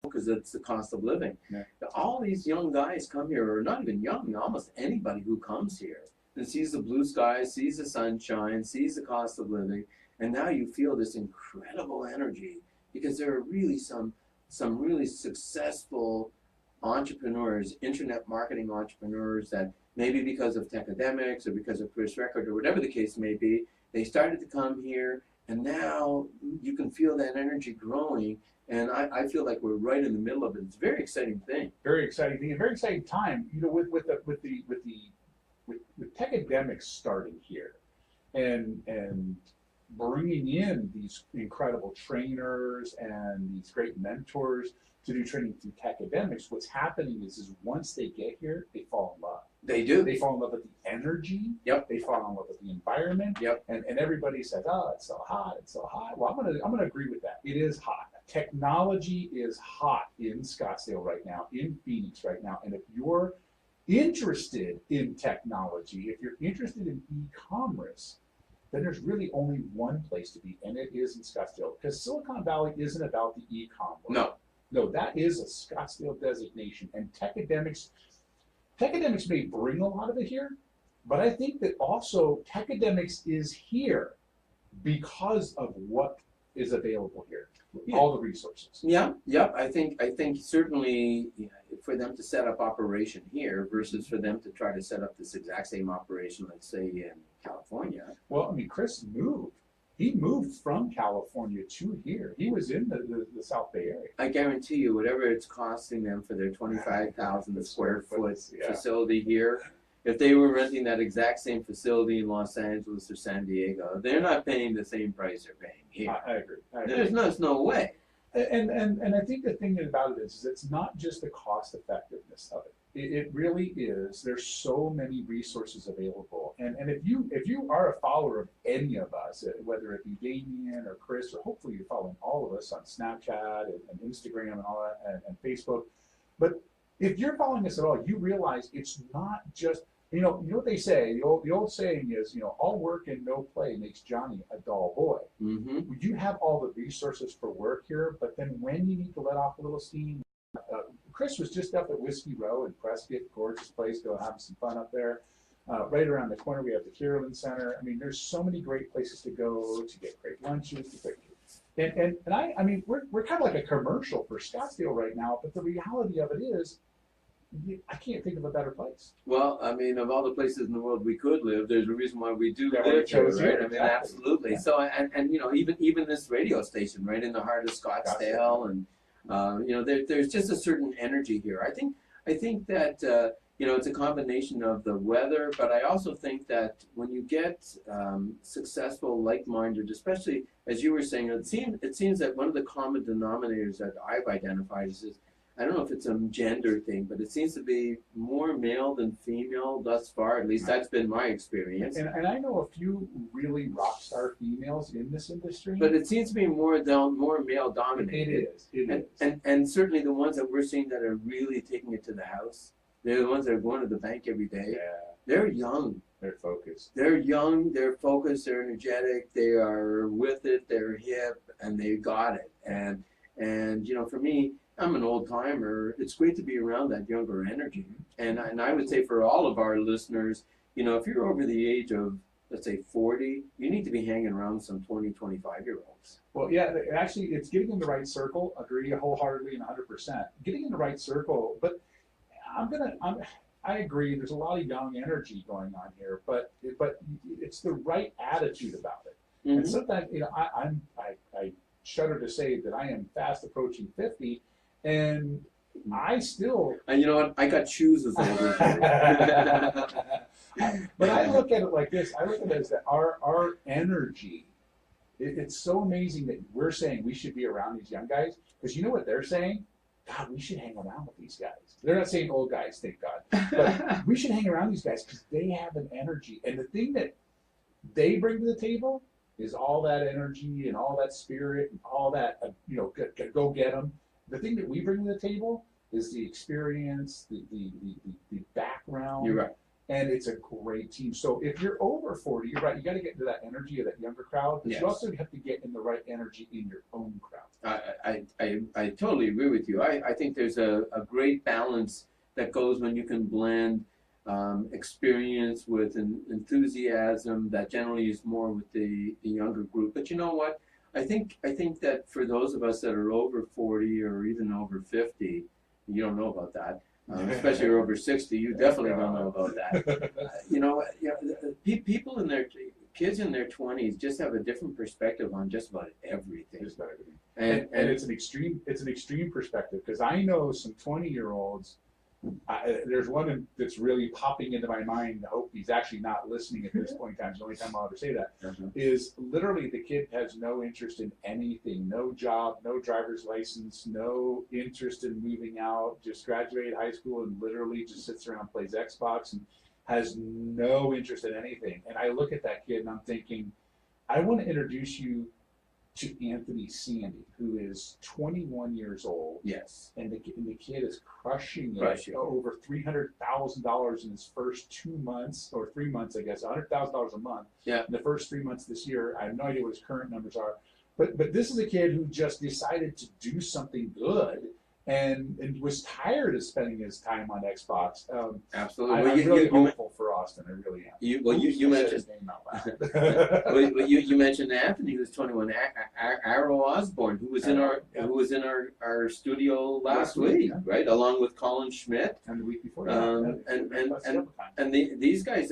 because it's the cost of living. Yeah. All these young guys come here, or not even young, almost anybody who comes here and sees the blue skies, sees the sunshine, sees the cost of living, and now you feel this incredible energy because there are really some really successful entrepreneurs, internet marketing entrepreneurs that maybe because of Techademics or because of Chris Record or whatever the case may be, they started to come here, and now you can feel that energy growing. And I feel like we're right in the middle of it. It's a very exciting thing. Very exciting thing, a very exciting time. You know, with Techademics starting here, and bringing in these incredible trainers and these great mentors to do training through Techademics. What's happening is once they get here, they fall in love. They do. They fall in love with the energy. Yep. They fall in love with the environment. Yep. And everybody says, "Oh, it's so hot. It's so hot." Well, I'm gonna agree with that. It is hot. Technology is hot in Scottsdale right now, in Phoenix right now. And if you're interested in technology, if you're interested in e-commerce, then there's really only one place to be, and it is in Scottsdale. Because Silicon Valley isn't about the e-com world. No, that is a Scottsdale designation. And Techademics may bring a lot of it here, but I think that also Techademics is here because of what is available here. Yeah. All the resources. Yeah, yep. I think certainly, for them to set up operation here versus for them to try to set up this exact same operation, let's say in California. Well, I mean, Chris moved. He moved from California to here. He was in the South Bay area. I guarantee you, whatever it's costing them for their 25,000 square foot facility here, if they were renting that exact same facility in Los Angeles or San Diego, they're not paying the same price they're paying here. I agree. There's no way. And I think the thing about it is it's not just the cost effectiveness of it. It really is. There's so many resources available, and if you are a follower of any of us, whether it be Damien or Chris, or hopefully you're following all of us on Snapchat and Instagram and all that, and Facebook, but if you're following us at all, you realize it's not just, you know what they say, the old saying is, all work and no play makes Johnny a dull boy. Mm-hmm. You have all the resources for work here, but then when you need to let off a little steam, Chris was just up at Whiskey Row in Prescott, gorgeous place, go have some fun up there. Right around the corner, we have the Kierland Center. I mean, there's so many great places to go to get great lunches, and I mean, we're kind of like a commercial for Scottsdale right now, but the reality of it is, I can't think of a better place. Well, I mean, of all the places in the world we could live, there's a reason why we do live here, right? Here, I mean, absolutely. Yeah. So, and even this radio station, right in the heart of Scottsdale, and there's just a certain energy here. I think that it's a combination of the weather, but I also think that when you get successful, like-minded, especially as you were saying, it seems that one of the common denominators that I've identified is I don't know if it's a gender thing, but it seems to be more male than female thus far. At least that's been my experience. And I know a few really rock star females in this industry. But it seems to be more male dominated. It is. And certainly the ones that we're seeing that are really taking it to the house, they're the ones that are going to the bank every day. Yeah. They're young. They're focused. They're young, they're focused, they're energetic, they are with it, they're hip, and they got it. And for me, I'm an old timer. It's great to be around that younger energy. And I would say for all of our listeners, if you're over the age of, let's say 40, you need to be hanging around some 20, 25-year-olds. Well, yeah, actually, it's getting in the right circle. Agree wholeheartedly and 100%. Getting in the right circle, but I agree. There's a lot of young energy going on here, but it's the right attitude about it. Mm-hmm. And sometimes, I shudder to say that I am fast approaching 50. And I still... And you know what? I got shoes as old as you. But I look at it like this. I look at it as that our energy, it's so amazing that we're saying we should be around these young guys. Because you know what they're saying? God, we should hang around with these guys. They're not saying old guys, thank God. But we should hang around these guys because they have an energy. And the thing that they bring to the table is all that energy and all that spirit and all that, go get them. The thing that we bring to the table is the experience, the background. You're right. And it's a great team. So if you're over 40, you're right, you got to get into that energy of that younger crowd, but you also have to get in the right energy in your own crowd. I totally agree with you. I think there's a great balance that goes when you can blend experience with enthusiasm that generally is more with the younger group. But you know what? I think that for those of us that are over 40 or even over 50, you don't know about that. Especially you're over 60, you definitely don't know about that. People in their kids in their 20s just have a different perspective on just about everything. Just about everything. And it's an extreme perspective, because I know some 20-year-olds. There's one that's really popping into my mind. I hope he's actually not listening at this point in time. It's the only time I'll ever say that. Is literally the kid has no interest in anything, no job, no driver's license, no interest in moving out, just graduated high school and literally just sits around, plays Xbox, and has no interest in anything. And I look at that kid and I'm thinking, I want to introduce you to Anthony Sandy, who is 21 years old. yes, And the kid is crushing it. Crushing it. Over $300,000 in his first 2 months, or 3 months, I guess, $100,000 a month. Yeah. In the first 3 months this year. I have no idea what his current numbers are. But this is a kid who just decided to do something good and was tired of spending his time on Xbox. absolutely. I'm Well, really hopeful for Austin. I really am. you I said mentioned his name out loud. well, you mentioned Anthony, who's 21. Arrow Osborne, who was in our studio last week, yeah. right, along with Colin Schmidt. And the week before. These guys,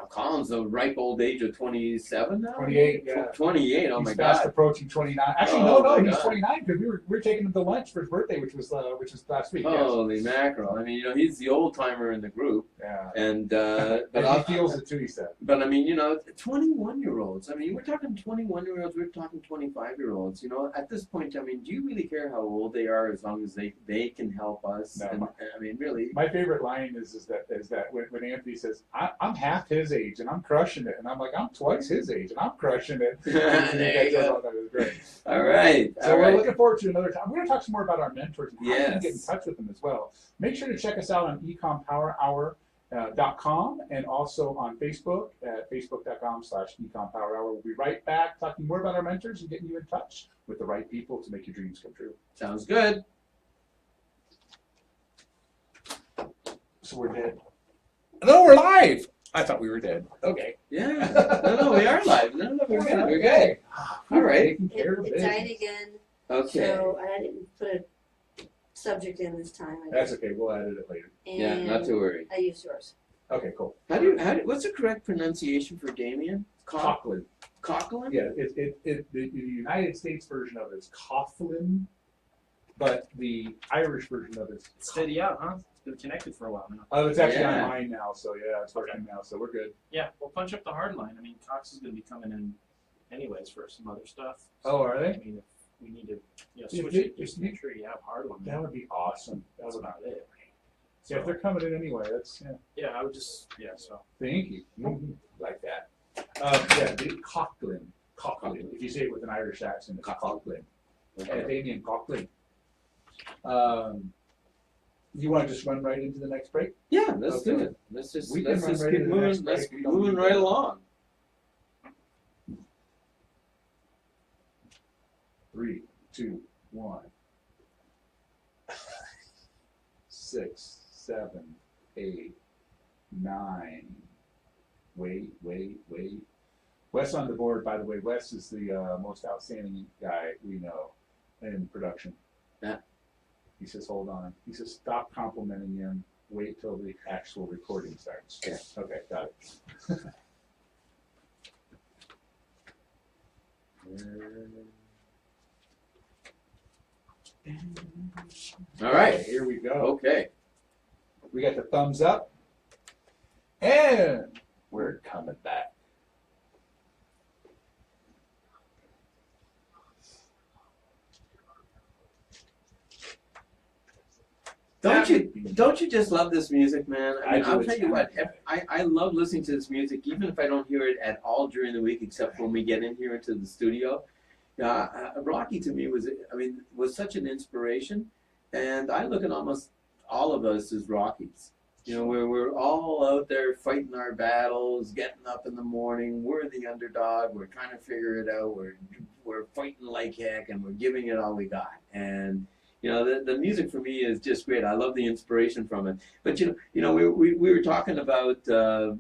Colin's a ripe old age of 27 now. 28, yeah. 28. Oh He's my fast God. approaching 29. Actually, Oh no, my he's God. 29 because we were taking him to lunch for his birthday, which was last week. Yes. Holy mackerel! I mean, he's the old timer in the group, Yeah. and And he feels it too. He said. But I mean, 21-year-olds. I mean, we're talking 21-year-olds. We're talking 25-year-olds. At this point, I mean, do you really care how old they are as long as they can help us? No. And, I mean, really. My favorite line is that when Anthony says, I'm half his age and I'm crushing it, and I'm like, I'm twice his age and I'm crushing it. There you go. That was great. All right. So all we're right. looking forward to another time. We're going to talk some more about our mentors and how you can get in Yes. touch with them as well. Make sure to check us out on ecompowerhour.com and also on Facebook at facebook.com/ecompowerhour. We'll be right back talking more about our mentors and getting you in touch with the right people to make your dreams come true. Sounds good. So we're dead. No, we're live. I thought we were dead. Okay. Yeah. No, we are live. No, we're good. We're good. All right. Taking care of It business. died again, Okay. so I didn't put a subject in this time. That's okay. We'll edit it later. Yeah, not to worry. I used yours. Okay, cool. What's the correct pronunciation for Damien? Coughlin. Coughlin? Yeah, the United States version of it is Coughlin, but the Irish version of it is Steady out, huh? It's been connected for a while now. Oh, it's actually Yeah. on mine now, so yeah, it's working now, so we're good. Yeah, we'll punch up the hard line. I mean, Cox is going to be coming in anyways for some other stuff. Oh, are I they? mean, if we need to If switch they- it, just make sure you have hard line. That would be awesome. That That's would about it. Yeah, if they're coming in anyway, that's yeah. Yeah, I would just, so. Thank you. Like that. The Coughlin. Coughlin. If you say it with an Irish accent, it's Coughlin. Damien Coughlin. You want to just run right into the next break? Yeah, let's do Okay. it. Let's just We can run right keep into the next moving. Let's break. keep moving right along. 3, 2, 1. 6, 7, 8, 9. Wait. Wes on the board, by the way. Wes is the most outstanding guy we know in production. Yeah. He says, hold on. He says, stop complimenting him. Wait till the actual recording starts. Yeah. Okay, got it. All right. Here we go. Okay. We got the thumbs up. And we're coming back. Don't you just love this music, man? I mean, I do. I'll tell you what. I love listening to this music, even if I don't hear it at all during the week, except when we get in here into the studio. Rocky to me was such an inspiration, and I look at almost all of us as Rockies. You know, we're all out there fighting our battles, getting up in the morning. We're the underdog. We're trying to figure it out. We're fighting like heck, and we're giving it all we got. And you know, the music for me is just great. I love the inspiration from it. But we were talking about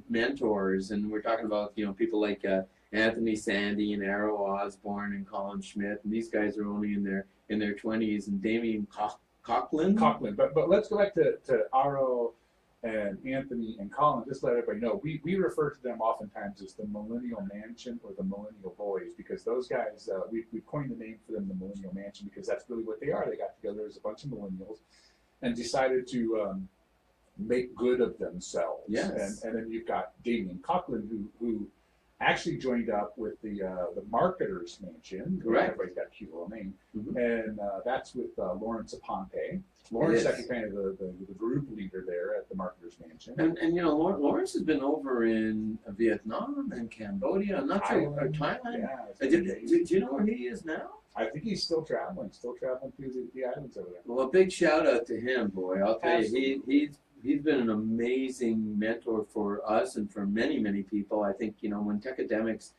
mentors, and we're talking about people like Anthony Sandy and Arrow Osborne and Colin Schmidt, and these guys are only in their 20s, and Damien Coughlin. But let's go back to Arrow and Anthony and Colin. Just let everybody know we refer to them oftentimes as the Millennial Mansion or the Millennial Boys, because those guys we coined the name for them, the Millennial Mansion, because that's really what they are. They got together as a bunch of millennials and decided to make good of themselves. Yes. And then you've got Damien Coughlin who actually joined up with the Marketers Mansion. Correct. Everybody's got a cute little name. Mm-hmm. And that's with Lawrence Aponte. Lawrence is actually kind of the group leader there at the Marketers Mansion. And Lawrence has been over in Vietnam and Cambodia. I'm not sure, or Thailand. Yeah, do you know where he is now? I think he's still traveling through the islands over there. Well, a big shout out to him, boy. I'll tell Absolutely. you, he's been an amazing mentor for us and for many, many people. I think, when Techademics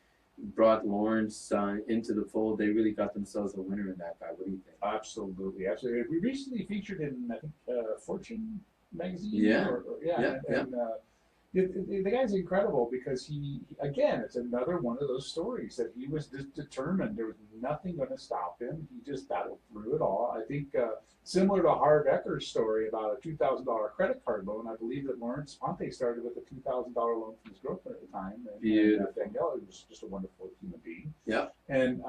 brought Lawrence into the fold, they really got themselves a winner in that guy. What do you think? Absolutely. We recently featured in, I think, Fortune magazine. Yeah. The guy's incredible because he again, it's another one of those stories that he was just determined. There was nothing going to stop him. He just battled through it all. I think similar to Harv Ecker's story about a $2,000 credit card loan, I believe that Lawrence Ponte started with a $2,000 loan from his girlfriend at the time. And Danielle was just a wonderful human being. Yeah. And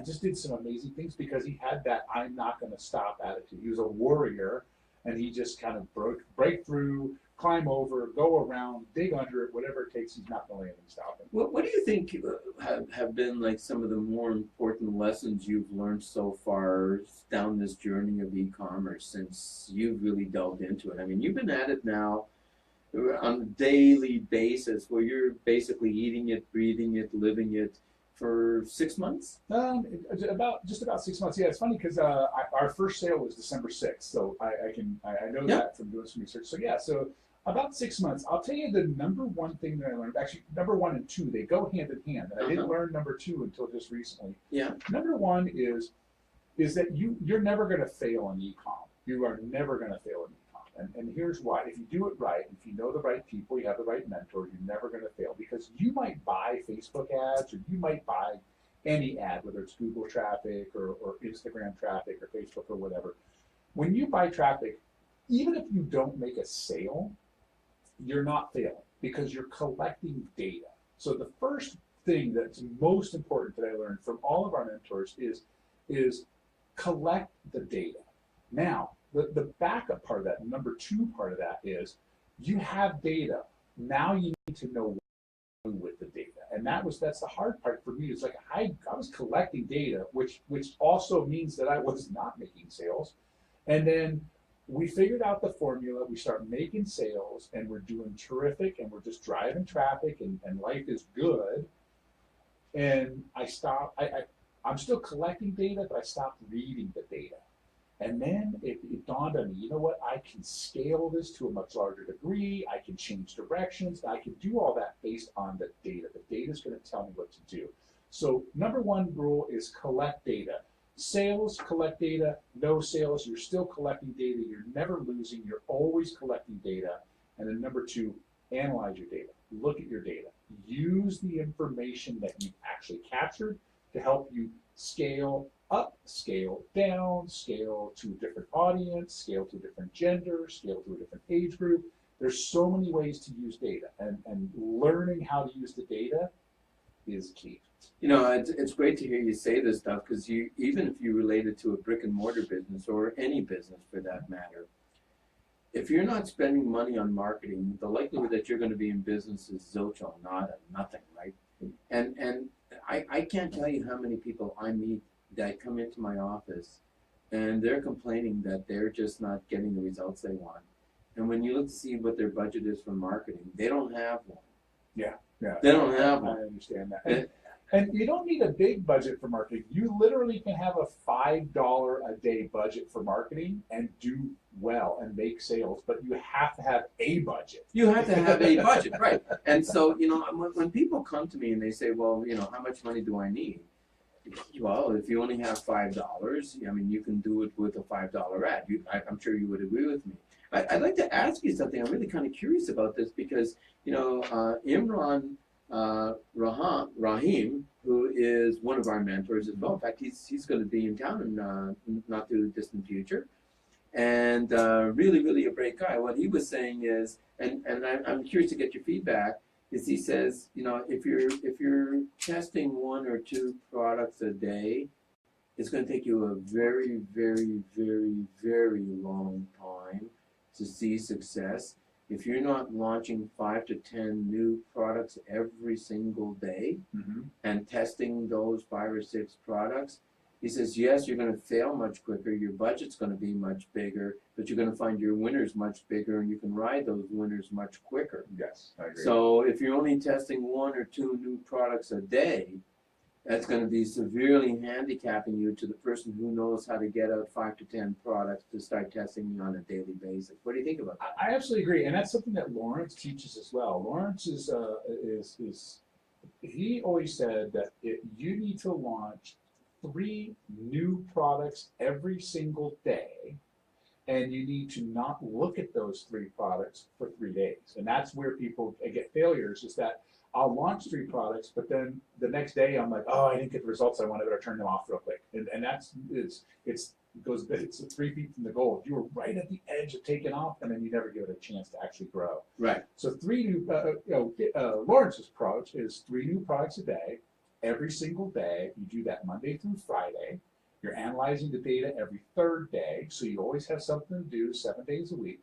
just did some amazing things because he had that I'm not going to stop attitude. He was a warrior, and he just kind of break through, climb over, go around, dig under it, whatever it takes. He's not going to let anything stop him. What do you think have been like some of the more important lessons you've learned so far down this journey of e-commerce since you've really delved into it? I mean, you've been at it now on a daily basis where you're basically eating it, breathing it, living it for 6 months? About 6 months. Yeah, it's funny because our first sale was December 6th, so I know that from doing some research. So about 6 months. I'll tell you the number one thing that I learned. Actually, number one and two, they go hand in hand, and I didn't learn number two until just recently. Yeah. Number one is that you're never going to fail in e-com. You are never going to fail in e-com. And here's why. If you do it right, if you know the right people, you have the right mentor, you're never going to fail, because you might buy Facebook ads, or you might buy any ad, whether it's Google traffic or Instagram traffic or Facebook or whatever. When you buy traffic, even if you don't make a sale, you're not failing because you're collecting data. So the first thing that's most important that I learned from all of our mentors is collect the data. Now, the backup part of that, number two part of that is you have data. Now you need to know what to do with the data. And that's the hard part for me. It's like I was collecting data, which also means that I was not making sales. And then we figured out the formula, we start making sales, and we're doing terrific, and we're just driving traffic, and life is good. And I'm still collecting data, but I stopped reading the data. And then it dawned on me, you know what, I can scale this to a much larger degree, I can change directions, I can do all that based on the data. The data is going to tell me what to do. So number one rule is collect data. Sales, collect data. No sales, you're still collecting data. You're never losing. You're always collecting data. And then number two, analyze your data. Look at your data. Use the information that you've actually captured to help you scale up, scale down, scale to a different audience, scale to a different gender, scale to a different age group. There's so many ways to use data, and learning how to use the data is key. You know, it's great to hear you say this stuff, because even if you relate it to a brick and mortar business or any business for that matter, if you're not spending money on marketing, the likelihood that you're going to be in business is zilch or nada, nothing, right? And I can't tell you how many people I meet that come into my office and they're complaining that they're just not getting the results they want. And when you look to see what their budget is for marketing, they don't have one. Yeah. They don't have one. I understand that. And you don't need a big budget for marketing. You literally can have a $5 a day budget for marketing and do well and make sales, but you have to have a budget. You have to have a budget, right? And so, when people come to me and they say, well, how much money do I need? Well, if you only have $5, you can do it with a $5 ad. I'm sure you would agree with me. I'd like to ask you something. I'm really kind of curious about this because, Imran Rahim, who is one of our mentors as well. In fact, he's going to be in town in not too distant future, and really, really a great guy. What he was saying is, and I'm curious to get your feedback. Is he says, if you're testing 1 or 2 products a day, it's going to take you a very, very, very, very long time to see success. If you're not launching 5 to 10 new products every single day and testing those 5 or 6 products, he says, yes, you're going to fail much quicker, your budget's going to be much bigger, but you're going to find your winners much bigger and you can ride those winners much quicker. Yes, I agree. So if you're only testing 1 or 2 new products a day, that's going to be severely handicapping you to the person who knows how to get out 5 to 10 products to start testing on a daily basis. What do you think about that? I absolutely agree, and that's something that Lawrence teaches as well. Lawrence is he always said that you need to launch 3 new products every single day, and you need to not look at those 3 products for 3 days. And that's where people get failures, is that I'll launch 3 products, but then the next day I'm like, oh, I didn't get the results I wanted, I better turn them off real quick. And it's 3 feet from the goal. You were right at the edge of taking off, and then you never give it a chance to actually grow. Right. So 3 new, Lawrence's approach is 3 new products a day, every single day. You do that Monday through Friday. You're analyzing the data every 3rd day, so you always have something to do 7 days a week.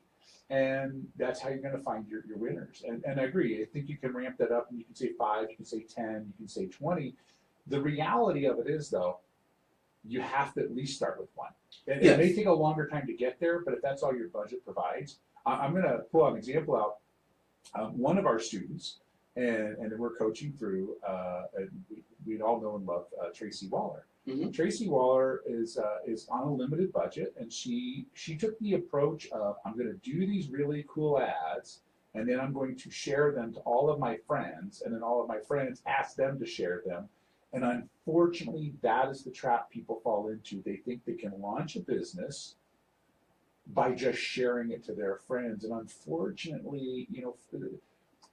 And that's how you're going to find your winners. And I agree. I think you can ramp that up, and you can say 5, you can say 10, you can say 20. The reality of it is, though, you have to at least start with 1. And Yes. It may take a longer time to get there, but if that's all your budget provides, I'm going to pull an example out. One of our students, and we're coaching through, and we all know and love Tracy Waller. Mm-hmm. Tracy Waller is on a limited budget, and she took the approach of, I'm going to do these really cool ads, and then I'm going to share them to all of my friends, and then all of my friends ask them to share them. And unfortunately, that is the trap people fall into. They think they can launch a business by just sharing it to their friends, and unfortunately,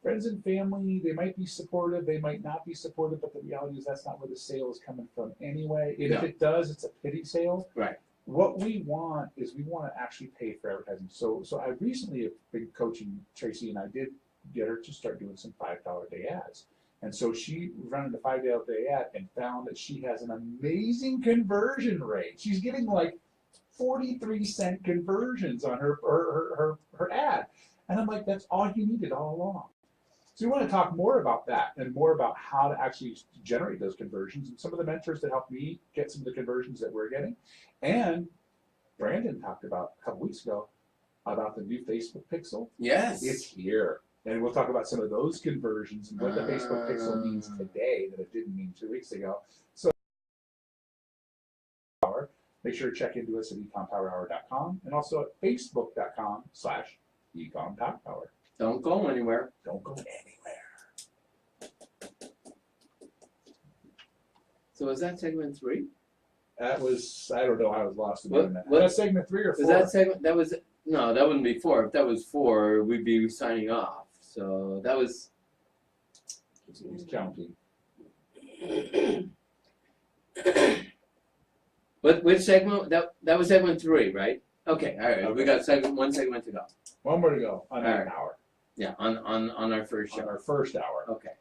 friends and family, they might be supportive, they might not be supportive, but the reality is that's not where the sale is coming from anyway. And if it does, it's a pity sale. Right. What we want is we want to actually pay for advertising. So I recently have been coaching Tracy, and I did get her to start doing some $5 a day ads. And so she ran a $5 a day ad and found that she has an amazing conversion rate. She's getting like 43-cent conversions on her ad. And I'm like, that's all you needed all along. So we want to talk more about that and more about how to actually generate those conversions, and some of the mentors that helped me get some of the conversions that we're getting. And Brandon talked about a couple weeks ago about the new Facebook Pixel. Yes. It's here. And we'll talk about some of those conversions and what the Facebook Pixel means today that it didn't mean 2 weeks ago. So make sure to check into us at ecompowerhour.com and also at facebook.com/ecompowerhour. Don't go anywhere. Don't go anywhere. So is that segment 3? That was, I don't know, I was lost in What- that. what- Was that segment 3 or 4? Is that segment? That was no. That wouldn't be 4. If that was 4, we'd be signing off. So that was. He's counting. Which segment? That was segment 3, right? Okay. All right. Okay. We got one segment to go. One more to go on All an right. hour. Yeah. On our first show. On our first hour. Okay.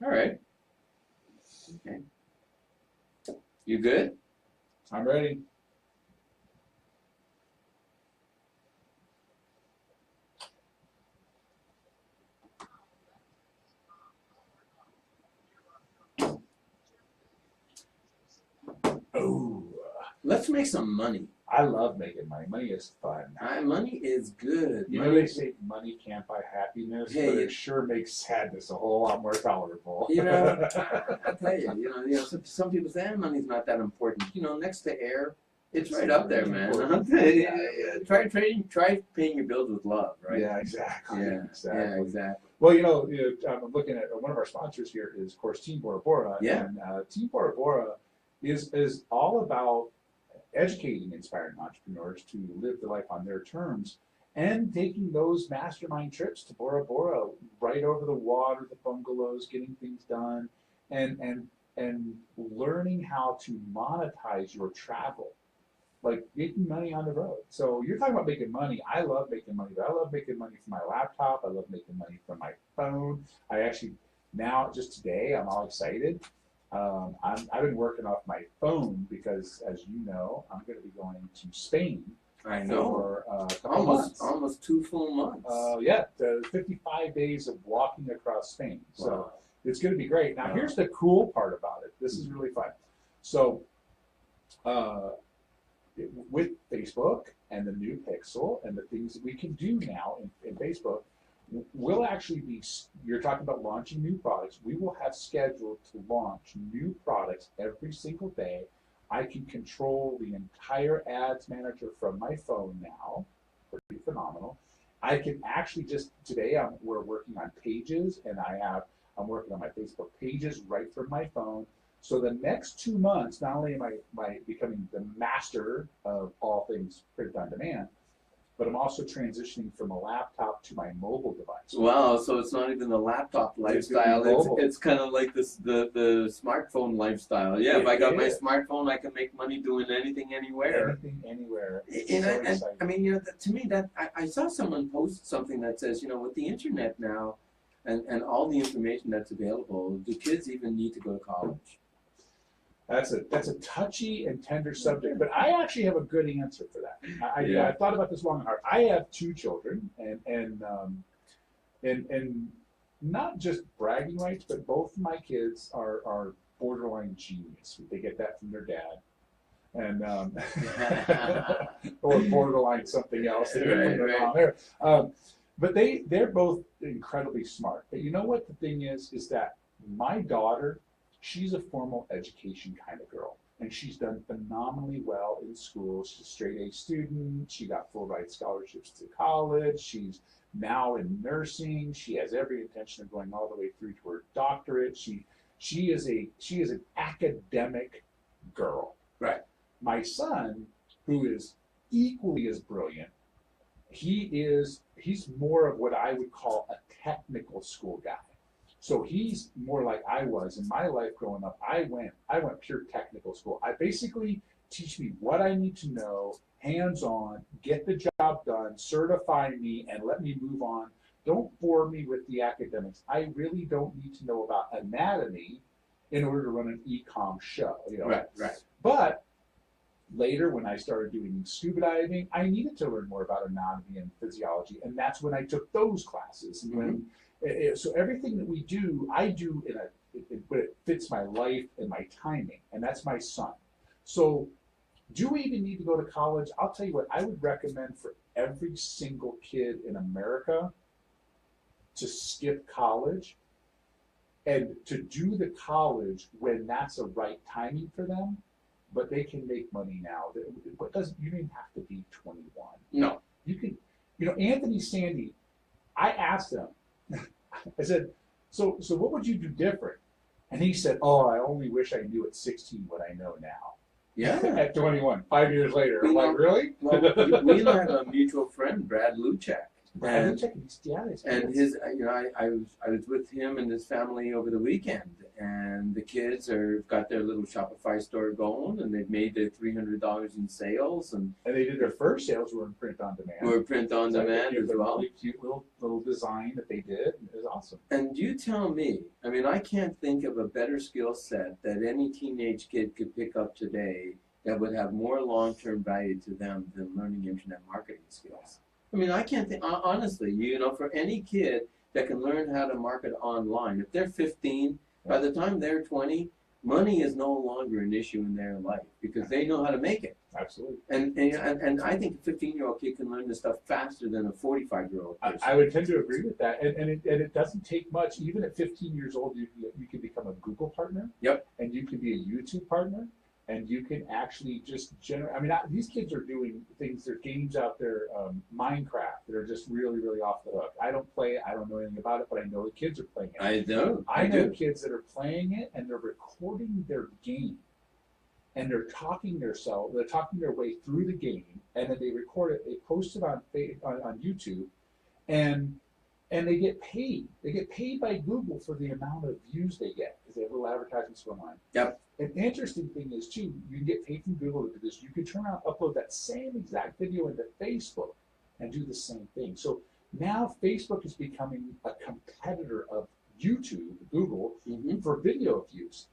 All right. Okay. You good? I'm ready. Oh, Let's make some money. I love making money. Money is fun. Money is good. You know they say money can't buy happiness, Hey, but it sure makes sadness a whole lot more tolerable. You know, I'll tell you, some people say money's not that important. You know, next to air, it's right up there, man. I'll tell you, try paying your bills with love, right? Yeah, exactly. Yeah, exactly. Yeah, exactly. Well, I'm looking at one of our sponsors here is, of course, Team Bora Bora. Yeah. And Team Bora Bora is all about educating inspiring entrepreneurs to live their life on their terms and taking those mastermind trips to Bora Bora, right over the water, the bungalows, getting things done, and learning how to monetize your travel, like making money on the road. So you're talking about making money. I love making money, but I love making money from my laptop. I love making money from my phone. I actually, now, just today, I'm all excited. I've been working off my phone because, as you know, I'm going to be going to Spain. I know. For a couple months. Almost 2 full months. 55 days of walking across Spain. So Wow. it's going to be great. Now, here's the cool part about it. This is really fun. So, with Facebook and the new Pixel and the things that we can do now in Facebook, we'll actually be, you're talking about launching new products. We will have scheduled to launch new products every single day. I can control the entire ads manager from my phone now. Pretty phenomenal. I can actually today we're working on pages, and I'm working on my Facebook pages right from my phone. So the next 2 months, not only am I becoming the master of all things print on demand, but I'm also transitioning from a laptop to my mobile device. Wow, so it's not even the laptop lifestyle. It's kind of like the smartphone lifestyle. Yeah, if I got my smartphone, I can make money doing anything, anywhere. Anything, anywhere. I mean, to me, I saw someone post something that says, with the internet now, and all the information that's available, do kids even need to go to college? That's a touchy and tender subject, but I actually have a good answer for that. I thought about this long and hard. I have 2 children, and not just bragging rights, but both of my kids are borderline genius. They get that from their dad, and or borderline something else. They get from their mom there. But they're both incredibly smart. But you know what the thing is that my daughter, she's a formal education kind of girl, and she's done phenomenally well in school. She's a straight A student. She got full ride scholarships to college. She's now in nursing. She has every intention of going all the way through to her doctorate. She is an academic girl. Right. My son, who is equally as brilliant, he's more of what I would call a technical school guy. So he's more like I was in my life growing up. I went pure technical school. I basically teach me what I need to know, hands-on, get the job done, certify me, and let me move on. Don't bore me with the academics. I really don't need to know about anatomy in order to run an eCom show. Right. But later, when I started doing scuba diving, I needed to learn more about anatomy and physiology, and that's when I took those classes. Mm-hmm. So everything that we do, I do but it fits my life and my timing, and that's my son. So do we even need to go to college? I'll tell you what, I would recommend for every single kid in America to skip college and to do the college when that's a right timing for them, but they can make money now. You don't even have to be 21. No. You can, Anthony Sandy, I asked him, I said, so what would you do different? And he said, I only wish I knew at 16 what I know now. Yeah. At 21, 5 years later. I'm like, really? Well, we have a mutual friend, Brad Luchek. And his, I was with him and his family over the weekend, and the kids got their little Shopify store going, and they've made their $300 in sales, and they did their first sales were in print on demand. As well. Really cute little design that they did. It was awesome. And you tell me, I can't think of a better skill set that any teenage kid could pick up today that would have more long-term value to them than learning internet marketing skills. I can't think, honestly, for any kid that can learn how to market online, if they're 15, by the time they're 20, money is no longer an issue in their life because they know how to make it. Absolutely. And I think a 15-year-old kid can learn this stuff faster than a 45-year-old person. I would tend to agree with that, and it doesn't take much. Even at 15 years old, you can become a Google partner. Yep. And you can be a YouTube partner, and you can actually just generate. I mean, these kids are doing things. There's games out there, Minecraft, that are just really, really off the hook. I don't play it. I don't know anything about it, but I know the kids are playing it. I know. I know kids that are playing it, and they're recording their game. And they're talking their way through the game, and then they record it, they post it on YouTube, and they get paid. They get paid by Google for the amount of views they get, because they have little advertisements going on. Yep. An interesting thing is, too, you can get paid from Google to do this. You can turn around, upload that same exact video into Facebook and do the same thing. So now Facebook is becoming a competitor of YouTube, Google, for video views.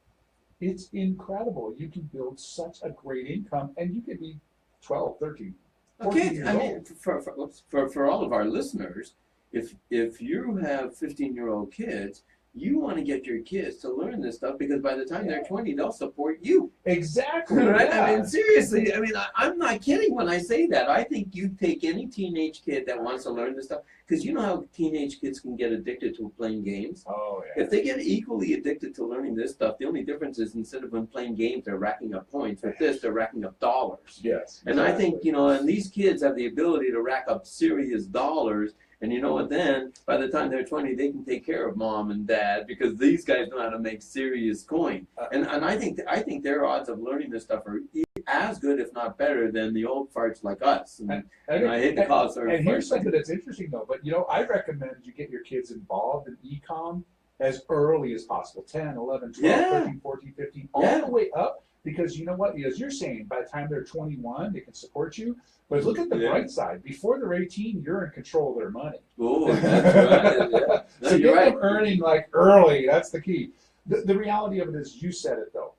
It's incredible. You can build such a great income, and you can be 12, 13, 14 Okay, years I old. mean, for all of our listeners, if you have 15-year-old kids, you want to get your kids to learn this stuff, because by the time they're 20, they'll support you. Exactly. Right? Yeah. I mean, seriously. I mean, I'm not kidding when I say that. I think you take any teenage kid that wants to learn this stuff, because you know how teenage kids can get addicted to playing games. Oh yeah. If they get equally addicted to learning this stuff, the only difference is, instead of when playing games, they're racking up points. With this, they're racking up dollars. Yes. And I think, and these kids have the ability to rack up serious dollars. And you know what, then, by the time they're 20, they can take care of mom and dad, because these guys know how to make serious coin. And I think their odds of learning this stuff are as good, if not better, than the old farts like us. And I hate to call it sort of And here's farts. something that's interesting, though. But, I recommend you get your kids involved in eCom as early as possible. 10, 11, 12, 13, 14, 15, all the way up. Because you know what? As you're saying, by the time they're 21, they can support you. But look at the bright side. Before they're 18, you're in control of their money. Oh, that's right. Yeah. No, So you're get right. them earning like early. That's the key. The reality of it is, you said it though.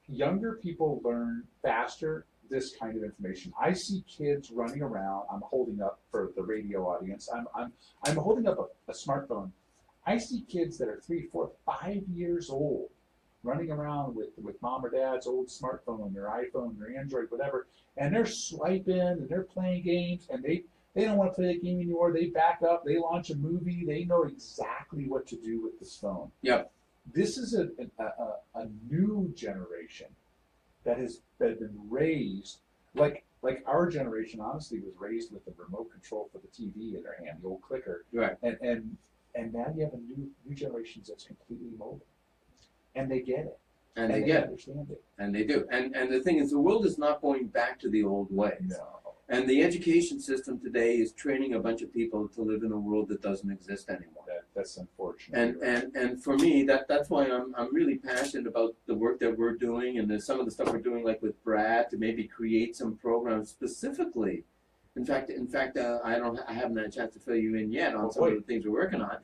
Younger people learn faster this kind of information. I see kids running around. I'm holding up, for the radio audience, I'm holding up a smartphone. I see kids that are 3, 4, 5 years old running around with mom or dad's old smartphone, their iPhone, their Android, whatever, and they're swiping and they're playing games, and they don't want to play that game anymore. They back up, they launch a movie, they know exactly what to do with this phone. Yep. This is a new generation that has been raised like our generation, honestly, was raised with the remote control for the TV in their hand, the old clicker. Right. And now you have a new generation that's completely mobile. And they get it. And they get it. Understand it. And they do. And the thing is, the world is not going back to the old ways. No. And the education system today is training a bunch of people to live in a world that doesn't exist anymore. That's unfortunate. And for me, that's why I'm really passionate about the work that we're doing, and some of the stuff we're doing, like with Brad, to maybe create some programs specifically. In fact, I haven't had a chance to fill you in yet on some of the things we're working on.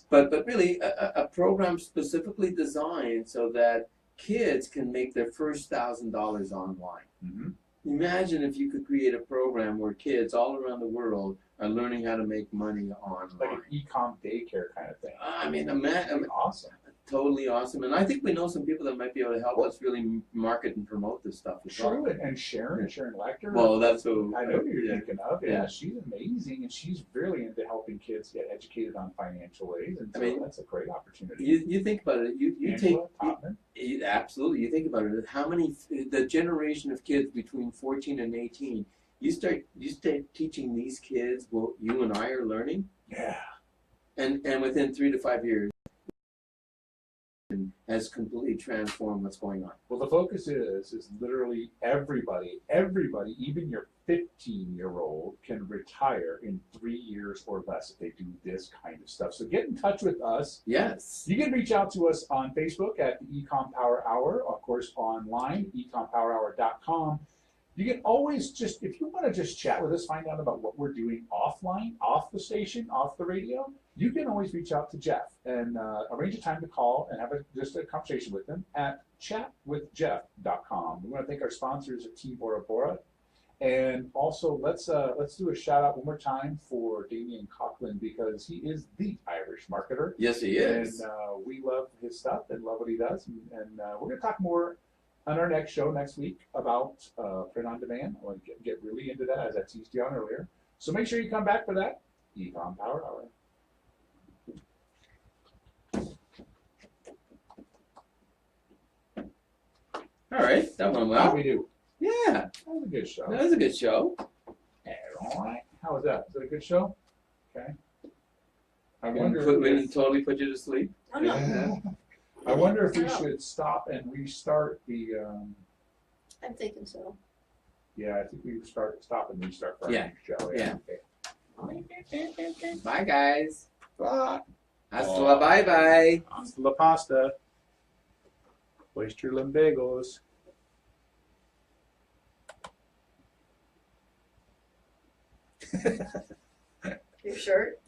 But really, a program specifically designed so that kids can make their first $1,000 online. Mm-hmm. Imagine if you could create a program where kids all around the world are learning how to make money online. Like an eCom daycare kind of thing. I mean, Awesome. Totally awesome. And I think we know some people that might be able to help us really market and promote this stuff as well. True, and Sharon Lecter. Well, that's who I know who you're thinking of. Yeah, Yeah. she's amazing, and she's really into helping kids get educated on financial aid, and so that's a great opportunity. You think about it. Topman. Absolutely. You think about it. How many the generation of kids between 14 and 18? You start teaching these kids what you and I are learning. Yeah. And within 3 to 5 years, has completely transformed what's going on. Well, the focus is literally everybody, even your 15-year-old can retire in 3 years or less if they do this kind of stuff. So get in touch with us. Yes. You can reach out to us on Facebook at the eCom Power Hour, of course, online, ecompowerhour.com. You can always if you want to just chat with us, find out about what we're doing offline, off the station, off the radio, you can always reach out to Jeff and arrange a time to call and have just a conversation with him at chatwithjeff.com. We want to thank our sponsors at T Bora Bora. And also, let's do a shout out one more time for Damian Coughlin, because he is the Irish marketer. Yes, he is. And we love his stuff and love what he does. And we're going to talk more on our next show next week about print on demand. I want to get really into that, as I teased you on earlier. So make sure you come back for that. eCom Power Hour. All right, that went How well. we do? Yeah, That was a good show. that was a good show. All right. How was that? Was it a good show? Okay. I We wonder. didn't If, totally put you to sleep. Oh, no. I wonder if we No. should stop and restart the. I'm thinking so. Yeah, I think we stop and restart for our Yeah. next show. Yeah. Okay. Bye, guys. Bye. Hasta la bye-bye. Hasta la pasta. Oyster lumbagos. Your shirt?